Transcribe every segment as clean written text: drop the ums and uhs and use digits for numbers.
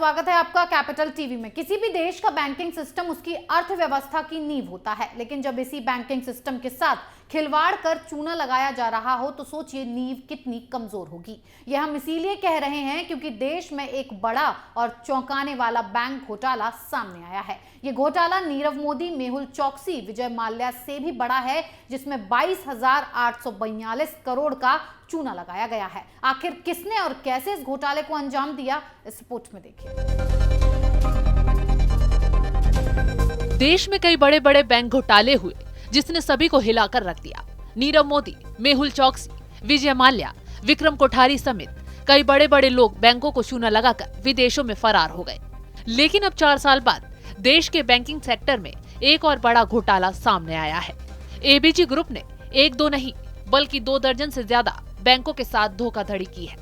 स्वागत है आपका कैपिटल टीवी में। किसी भी देश का बैंकिंग सिस्टम उसकी अर्थव्यवस्था की नींव होता है, लेकिन जब इसी बैंकिंग सिस्टम के साथ खिलवाड़ कर चूना लगाया जा रहा हो तो सोचिए नींव कितनी कमजोर होगी। यह हम इसीलिए कह रहे हैं क्योंकि देश में एक बड़ा और चौंकाने वाला बैंक घोटाला सामने आया है। ये घोटाला नीरव मोदी, मेहुल चोकसी, विजय माल्या से भी बड़ा है, जिसमें 22,842 करोड़ का चूना लगाया गया है। आखिर किसने और कैसे इस घोटाले को अंजाम दिया, इस रिपोर्ट में देखिए। देश में कई बड़े बड़े बैंक घोटाले हुए जिसने सभी को हिलाकर रख दिया। नीरव मोदी, मेहुल चोकसी, विजय माल्या, विक्रम कोठारी समेत कई बड़े बड़े लोग बैंकों को चूना लगाकर विदेशों में फरार हो गए। लेकिन अब 4 साल बाद देश के बैंकिंग सेक्टर में एक और बड़ा घोटाला सामने आया है। एबीजी ग्रुप ने 1-2 नहीं बल्कि 2 दर्जन से ज्यादा बैंकों के साथ धोखाधड़ी की है।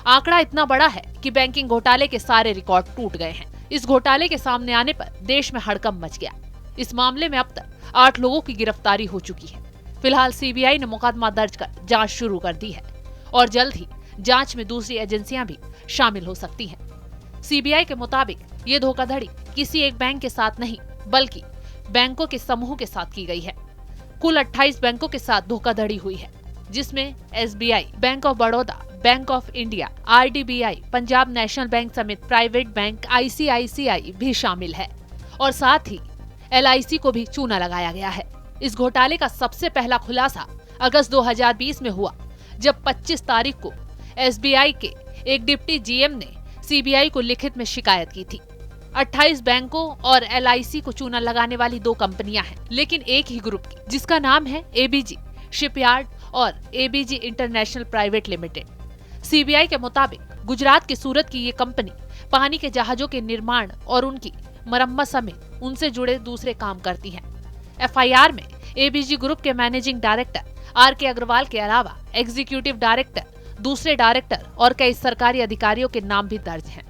आंकड़ा इतना बड़ा है कि बैंकिंग घोटाले के सारे रिकॉर्ड टूट गए हैं। इस घोटाले के सामने आने पर देश में हड़कंप मच गया। इस मामले में अब तक 8 लोगों की गिरफ्तारी हो चुकी है। फिलहाल सीबीआई ने मुकदमा दर्ज कर जांच शुरू कर दी है और जल्द ही जांच में दूसरी एजेंसियां भी शामिल हो सकती हैं। सीबीआई के मुताबिक ये धोखाधड़ी किसी एक बैंक के साथ नहीं बल्कि बैंकों के समूह के साथ की गई है। कुल 28 बैंकों के साथ धोखाधड़ी हुई है, जिसमें SBI, bank of Baroda, bank of India, आरडीबीआई, पंजाब नेशनल बैंक समेत प्राइवेट बैंक आईसीआईसीआई भी शामिल है और साथ ही एलआईसी को भी चूना लगाया गया है। इस घोटाले का सबसे पहला खुलासा अगस्त 2020 में हुआ, जब 25 तारीख को एसबीआई के एक डिप्टी जीएम ने सीबीआई को लिखित में शिकायत की थी। 28 बैंकों और एलआईसी को चूना लगाने वाली 2 कंपनियां हैं, लेकिन एक ही ग्रुप की, जिसका नाम है एबीजी शिपयार्ड और ABG international private limited. CBI के मुताबिक गुजरात की सूरत की ये कंपनी पानी के जहाजों के निर्माण और उनकी मरम्मत समेत उनसे जुड़े दूसरे काम करती है। एफआईआर में एबीजी ग्रुप के मैनेजिंग डायरेक्टर आर.के. अग्रवाल के अलावा एग्जीक्यूटिव डायरेक्टर, दूसरे डायरेक्टर और कई सरकारी अधिकारियों के नाम भी दर्ज हैं।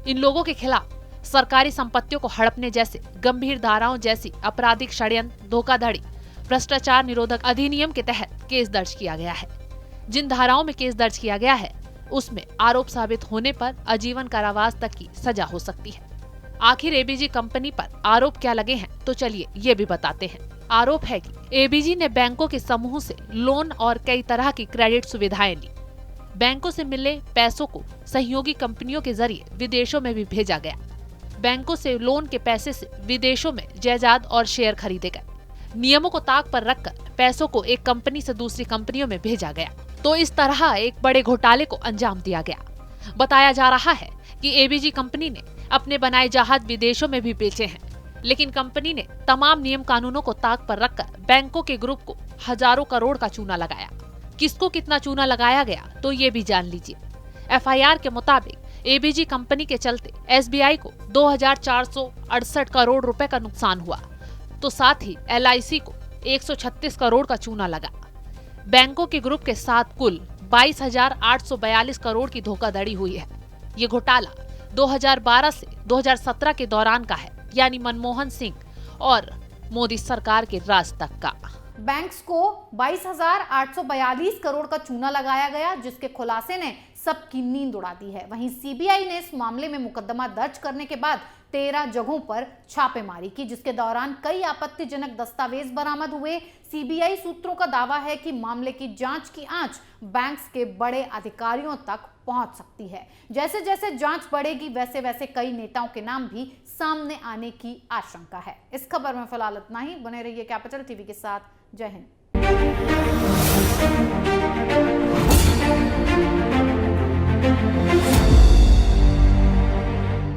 इन लोगों के खिलाफ सरकारी संपत्तियों को हड़पने जैसे गंभीर धाराओं जैसी आपराधिक षड्यंत्र, धोखाधड़ी, भ्रष्टाचार निरोधक अधिनियम के तहत केस दर्ज किया गया है। जिन धाराओं में केस दर्ज किया गया है उसमें आरोप साबित होने पर आजीवन कारावास तक की सजा हो सकती है। आखिर एबीजी कंपनी पर आरोप क्या लगे हैं, तो चलिए ये भी बताते हैं। आरोप है कि एबीजी ने बैंकों के समूह से लोन और कई तरह की क्रेडिट सुविधाएं ली। बैंकों से मिले पैसों को सहयोगी कंपनियों के जरिए विदेशों में भी भेजा गया। बैंकों से लोन के पैसे से विदेशों में जायदाद और शेयर खरीदे गए। नियमों को ताक पर रखकर पैसों को एक कंपनी से दूसरी कंपनियों में भेजा गया। तो इस तरह एक बड़े घोटाले को अंजाम दिया गया। बताया जा रहा है कि एबीजी कंपनी ने अपने बनाए जहाज विदेशों में भी बेचे हैं, लेकिन कंपनी ने तमाम नियम कानूनों को ताक पर रखकर बैंकों के ग्रुप को हजारों करोड़ का चूना लगाया। किसको कितना चूना लगाया गया तो ये भी जान लीजिए। एफआईआर के मुताबिक एबीजी कंपनी के चलते एसबीआई को 2,468 करोड़ रुपए का नुकसान हुआ, तो साथ ही एलआईसी को 136 करोड़ का चूना लगा। बैंकों के ग्रुप के साथ कुल 22,842 करोड़ की धोखाधड़ी हुई है। ये घोटाला 2012 से 2017 के दौरान का है, यानी मनमोहन सिंह और मोदी सरकार के राज तक का। बैंक्स को 22,842 करोड़ का चूना लगाया गया, जिसके खुलासे ने सबकी नींद उड़ा दी है। वहीं सीबीआई ने इस मामले में मुकदमा दर्ज करने के बाद 13 जगहों पर छापेमारी की, जिसके दौरान कई आपत्तिजनक दस्तावेज बरामद हुए। सीबीआई सूत्रों का दावा है कि मामले की जांच की आंच बैंक्स के बड़े अधिकारियों तक पहुंच सकती है। जैसे जैसे जांच बढ़ेगी वैसे वैसे कई नेताओं के नाम भी सामने आने की आशंका है। इस खबर में फिलहाल इतना ही। बने रहिए कैपिटल टीवी के साथ। जय हिंद।